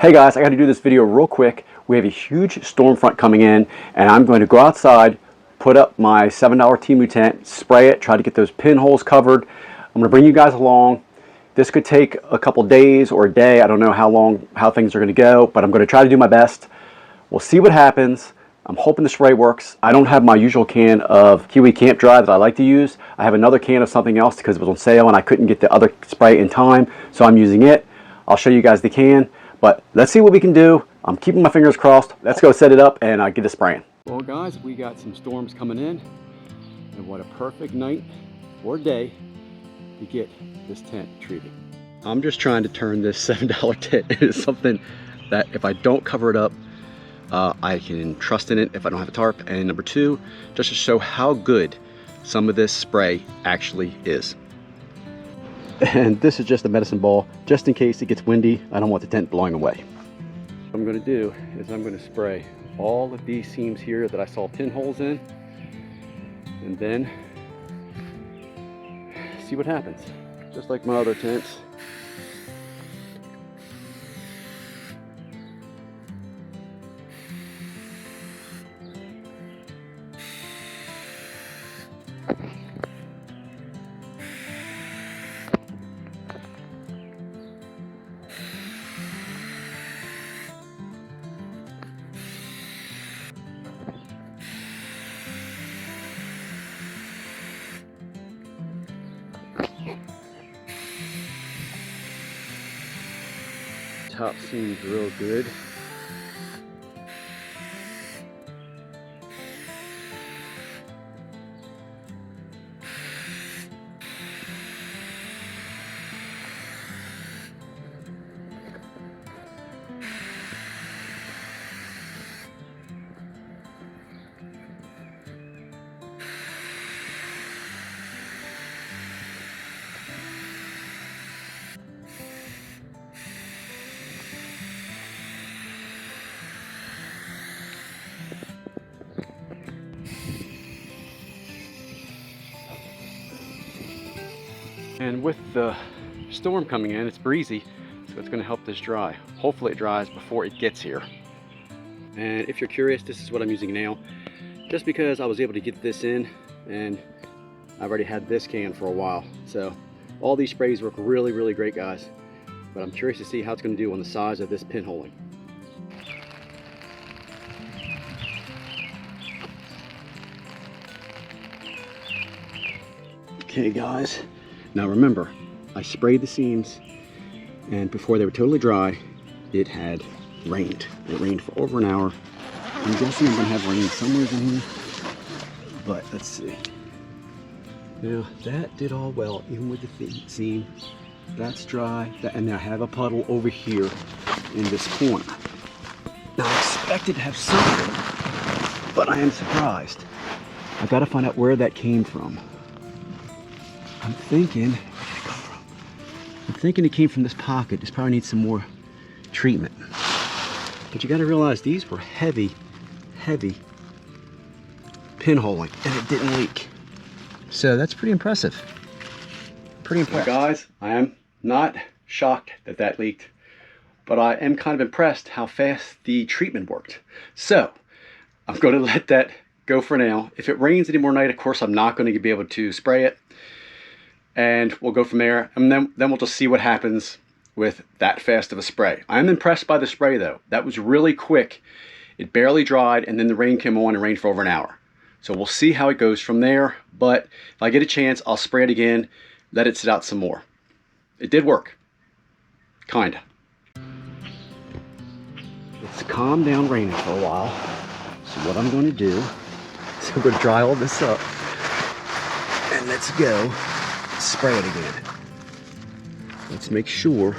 Hey guys, I got to do this video real quick. We have a huge storm front coming in, and I'm going to go outside, put up my $7 Temu tent, spray it, try to get those pinholes covered. I'm going to bring you guys along. This could take a couple days or a day. I don't know how things are going to go, but I'm going to try to do my best. We'll see what happens. I'm hoping the spray works. I don't have my usual can of Kiwi Camp Dry that I like to use. I have another can of something else because it was on sale and I couldn't get the other spray in time, so I'm using it. I'll show you guys the can, but let's see what we can do. I'm keeping my fingers crossed. Let's go set it up and get it spraying. Well guys, we got some storms coming in, and what a perfect night or day to get this tent treated. I'm just trying to turn this $7 tent into something that if I don't cover it up, I can trust in it if I don't have a tarp. And number two, just to show how good some of this spray actually is. And this is just a medicine ball, just in case it gets windy. I don't want the tent blowing away. What I'm going to do is I'm going to spray all of these seams here that I saw pinholes in, and then see what happens. Just like my other tents. Top seems real good. And with the storm coming in, it's breezy, so it's going to help this dry. Hopefully it dries before it gets here. And if you're curious, this is what I'm using now, just because I was able to get this in, and I've already had this can for a while. So all these sprays work really, really great, guys. But I'm curious to see how it's going to do on the size of this pinholing. Okay, guys. Now remember, I sprayed the seams, and before they were totally dry, it had rained. It rained for over an hour. I'm guessing I'm gonna have rain somewhere in here, but let's see. Now that did all well, even with the seam. That's dry, and I have a puddle over here in this corner. Now I expected to have something, but I am surprised. I gotta find out where that came from. I'm thinking, where did it come from? I'm thinking it came from this pocket. This probably needs some more treatment. But you gotta realize these were heavy, heavy pinholing, and it didn't leak. So that's pretty impressive. Pretty impressive. Well, guys, I am not shocked that that leaked, but I am kind of impressed how fast the treatment worked. So I'm gonna let that go for now. If it rains any more night, of course, I'm not gonna be able to spray it. And we'll go from there, and then we'll just see what happens with that fast of a spray. I'm impressed by the spray though. That was really quick. It barely dried, and then the rain came on and rained for over an hour. So we'll see how it goes from there, but if I get a chance, I'll spray it again, let it sit out some more. It did work, kinda. It's calmed down raining for a while, so what I'm gonna do is I'm gonna dry all this up, and let's go spray it again. Let's make sure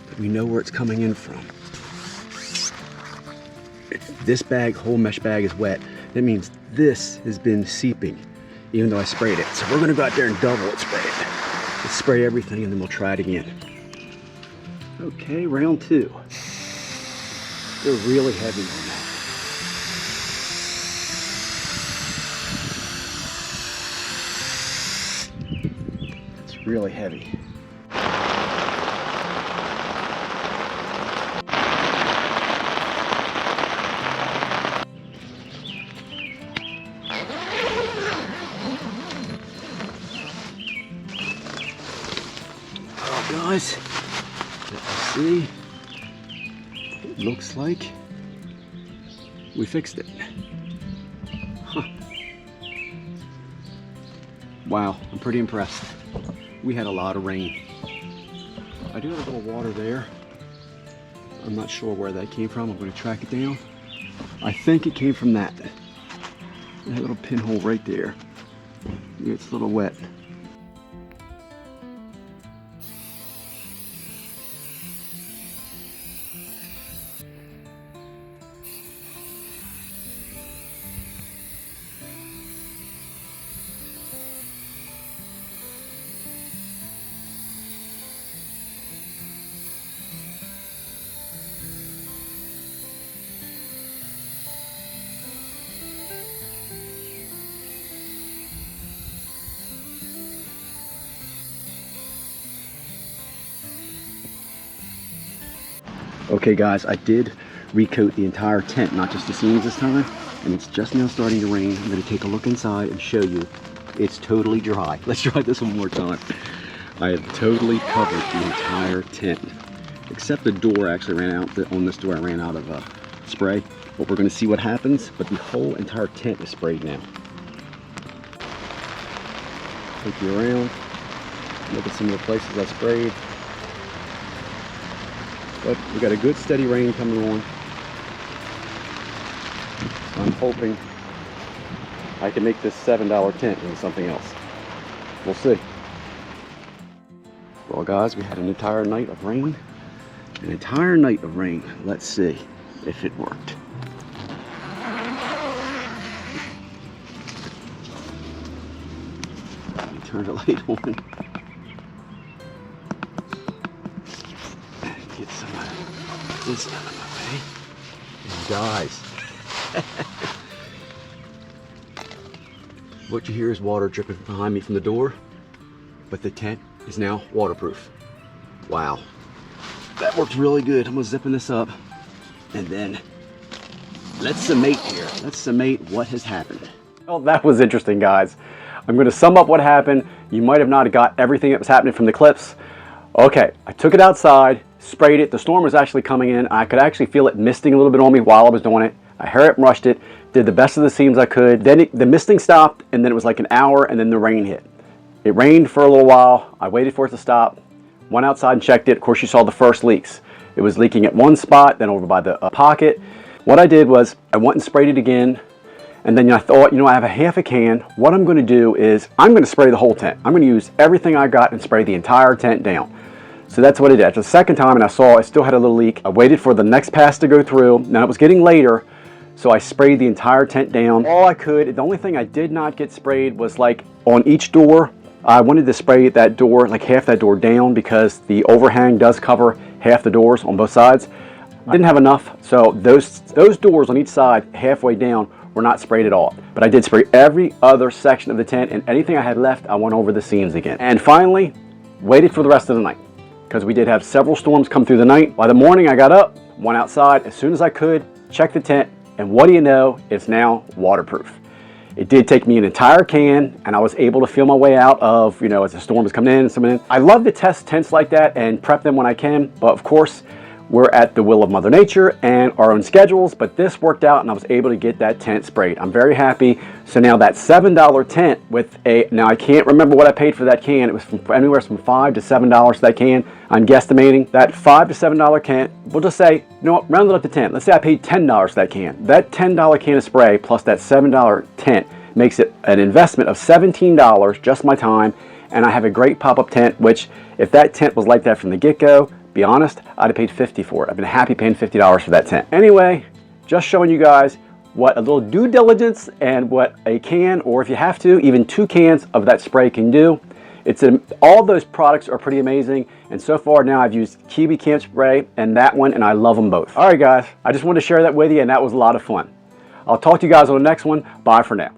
that we know where it's coming in from. If this bag, whole mesh bag, is wet, that means this has been seeping, even though I sprayed it. So we're gonna go out there and double it, spray it. Let's spray everything, and then we'll try it again. Okay, round two. They're really heavy on that. Really heavy. guys. Let's see. It looks like we fixed it. Huh. Wow, I'm pretty impressed. We had a lot of rain. I do have a little water there. I'm not sure where that came from. I'm going to track it down. I think it came from that little pinhole right there. It's a little wet. Okay guys, I did recoat the entire tent, not just the seams this time, and it's just now starting to rain. I'm going to take a look inside and show you it's totally dry. Let's try this one more time. I have totally covered the entire tent, except the door actually ran out. On this door I ran out of spray, but we're going to see what happens. But the whole entire tent is sprayed now. Take you around, look at some of the places I sprayed. But we got a good steady rain coming on. So I'm hoping I can make this $7 tent into something else. We'll see. Well guys, we had an entire night of rain. An entire night of rain. Let's see if it worked. Let me turn the light on. Get some of this out of my way. And guys, what you hear is water dripping behind me from the door, but the tent is now waterproof. Wow, that worked really good. I'm gonna zip this up, and then let's summate here. Let's summate what has happened. Well, that was interesting, guys. I'm gonna sum up what happened. You might have not got everything that was happening from the clips. Okay, I took it outside, sprayed it. The storm was actually coming in. I could actually feel it misting a little bit on me while I was doing it. I hair it, rushed it, did the best of the seams I could. Then the misting stopped, and then it was like an hour, and then the rain hit. It rained for a little while. I waited for it to stop, went outside and checked it. Of course, you saw the first leaks. It was leaking at one spot, then over by the pocket. What I did was I went and sprayed it again, and then I thought, you know, I have a half a can. What I'm going to do is I'm going to spray the whole tent. I'm going to use everything I got and spray the entire tent down. So that's what I did. After the second time, and I saw it still had a little leak, I waited for the next pass to go through. Now it was getting later, so I sprayed the entire tent down. All I could. The only thing I did not get sprayed was like on each door. I wanted to spray that door, like half that door down, because the overhang does cover half the doors on both sides. I didn't have enough, so those doors on each side, halfway down, were not sprayed at all. But I did spray every other section of the tent, and anything I had left, I went over the seams again. And finally, waited for the rest of the night, because we did have several storms come through the night. By the morning, I got up, went outside as soon as I could, checked the tent, and what do you know, it's now waterproof. It did take me an entire can, and I was able to feel my way out of, you know, as the storm was coming in. I love to test tents like that and prep them when I can, but of course, we're at the will of Mother Nature and our own schedules, but this worked out and I was able to get that tent sprayed. I'm very happy. So now that $7 tent with now I can't remember what I paid for that can. It was from anywhere from $5 to $7 for that can. I'm guesstimating that $5 to $7 can, we'll just say, you know what, round it up to 10. Let's say I paid $10 for that can. That $10 can of spray plus that $7 tent makes it an investment of $17, just my time, and I have a great pop-up tent, which if that tent was like that from the get-go, be honest, I'd have paid $50 for it. I've been happy paying $50 for that tent. Anyway, just showing you guys what a little due diligence and what a can, or if you have to, even 2 cans of that spray can do. All those products are pretty amazing, and so far now I've used Kiwi Camp Spray and that one, and I love them both. All right guys, I just wanted to share that with you, and that was a lot of fun. I'll talk to you guys on the next one. Bye for now.